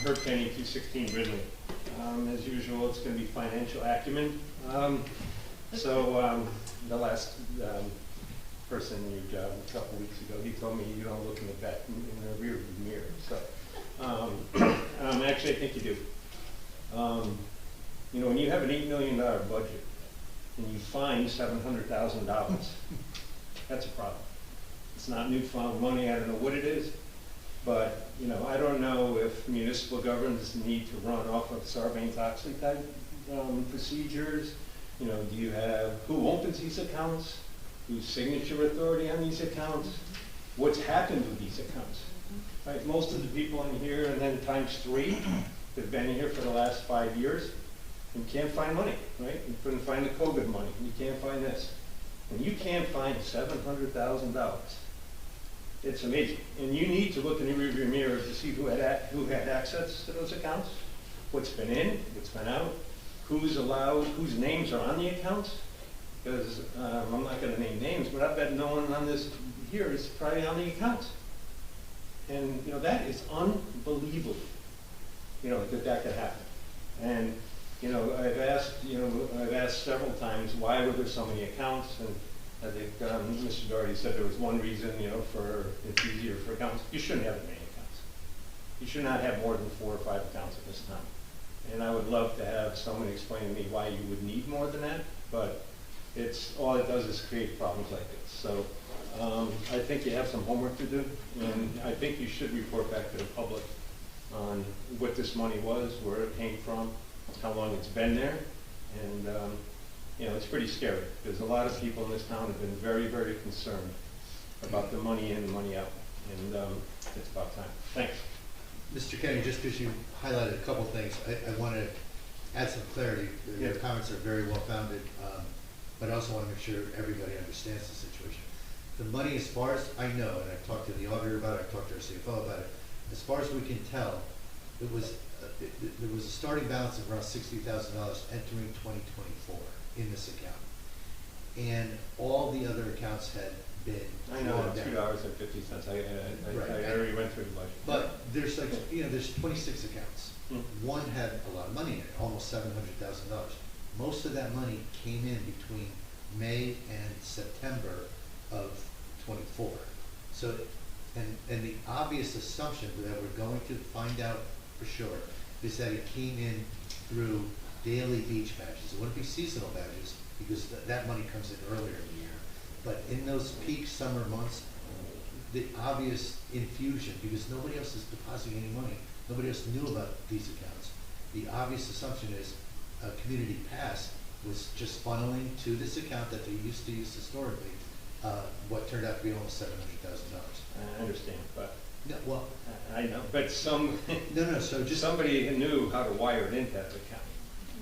Herb Kenny, 216 Ridley. As usual, it's going to be financial acumen. The last person in your job a couple weeks ago, he told me you don't look in the back in the rear view mirror. So actually, I think you do. You know, when you have an $8 million budget and you find $700,000, that's a problem. It's not newfound money. I don't know what it is. But, you know, I don't know if municipal governments need to run off of Sarbanes-Oxley type procedures. You know, do you have, who opens these accounts? Who's signature authority on these accounts? What's happened with these accounts? Right, most of the people in here, and then times 3, have been here for the last 5 years and can't find money, right? You couldn't find the COVID money. You can't find this. And you can't find $700,000. It's amazing. And you need to look in the rearview mirror to see who had access to those accounts, what's been in, what's been out, who's allowed, whose names are on the accounts. Because I'm not going to name names, but I bet no one on this here is probably on the accounts. And you know, that is unbelievable. You know, that could happen. And you know, I've asked several times why were there so many accounts, and I think Mr. Doherty said there was one reason, you know, for it's easier for accounts. You shouldn't have many accounts. You should not have more than 4 or 5 accounts at this time. And I would love to have someone explain to me why you would need more than that, but it's all it does is create problems like this. So I think you have some homework to do, and I think you should report back to the public on what this money was, where it came from, how long it's been there, and you know, it's pretty scary because a lot of people in this town have been very, very concerned about the money in and money out, and it's about time. Thanks. Mr. Kenny, just because you highlighted a couple things, I want to add some clarity. Your comments are very well founded, but I also want to make sure everybody understands the situation. The money, as far as I know, and I've talked to the auditor about it, I've talked to our CFO about it, as far as we can tell, it was there was a starting balance of around $60,000 entering 2024 in this account, and all the other accounts had been. I know, $2.50. I already went through the budget. But there's like, you know, there's 26 accounts. One had a lot of money in it, almost $700,000. Most of that money came in between May and September of 24. So, and the obvious assumption that we're going to find out for sure is that it came in through daily beach badges. It wouldn't be seasonal badges because that money comes in earlier in the year. But in those peak summer months, the obvious infusion, because nobody else is depositing any money, nobody else knew about these accounts. The obvious assumption is Community Pass was just funneling to this account that they used to use historically, what turned out to be almost $700,000. I understand, but no, well, I know, but some So just somebody knew how to wire it into that account.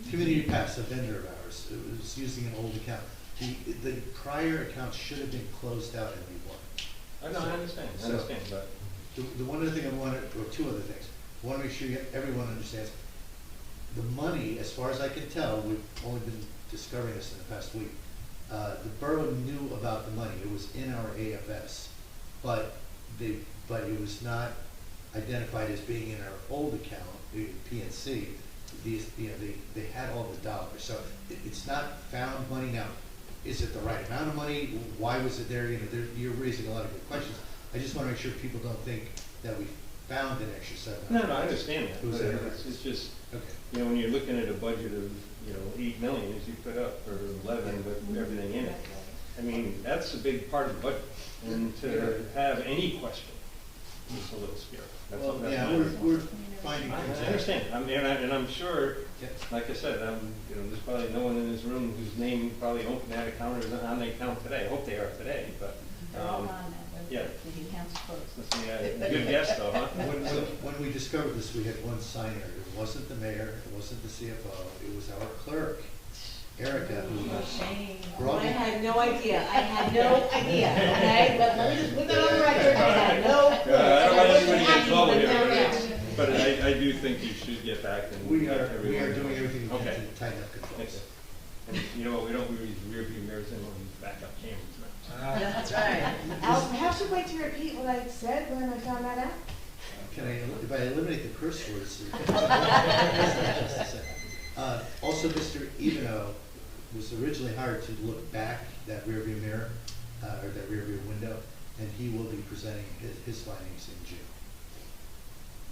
Community Pass, a vendor of ours, it was using an old account. The prior account should have been closed out and reworked. I know, I understand, but the one other thing I wanted, or two other things, I want to make sure everyone understands. The money, as far as I can tell, we've only been discovering this in the past week. The borough knew about the money. It was in our AFS, but it was not identified as being in our old account, the PNC. They had all the dollars, so it's not found money now. Is it the right amount of money? Why was it there? You know, you're raising a lot of good questions. I just want to make sure people don't think that we found an extra $700,000. No, I understand that. It's just, okay. You know, when you're looking at a budget of, you know, $8 million as you put up, or 11 with everything in it. I mean, that's a big part of the budget, and to have any question is a little scary. We're finding I things out. understand. And I'm sure, like I said, you know, there's probably no one in this room whose name probably opened that account or is on the account today. I hope they are today, but yeah. The account's closed. Yeah, good guess though, huh? When we discovered this, we had one signer. It wasn't the mayor, it wasn't the CFO, it was our clerk, Erica, who brought I in. had no idea. I had no idea. Okay, but let me just put that on the record. I had no. I don't want anybody to get in trouble But here, but I do think you should get back and We are doing everything we can Okay. to tighten up controls. And you know what? We don't use rear view mirrors and we use backup cameras now. That's right. Al, perhaps you'd like to repeat what I said when I found that out? Can I, if I eliminate the curse words? Also, Mr. Evano was originally hired to look back that rearview mirror, or that rearview window, and he will be presenting his findings in June.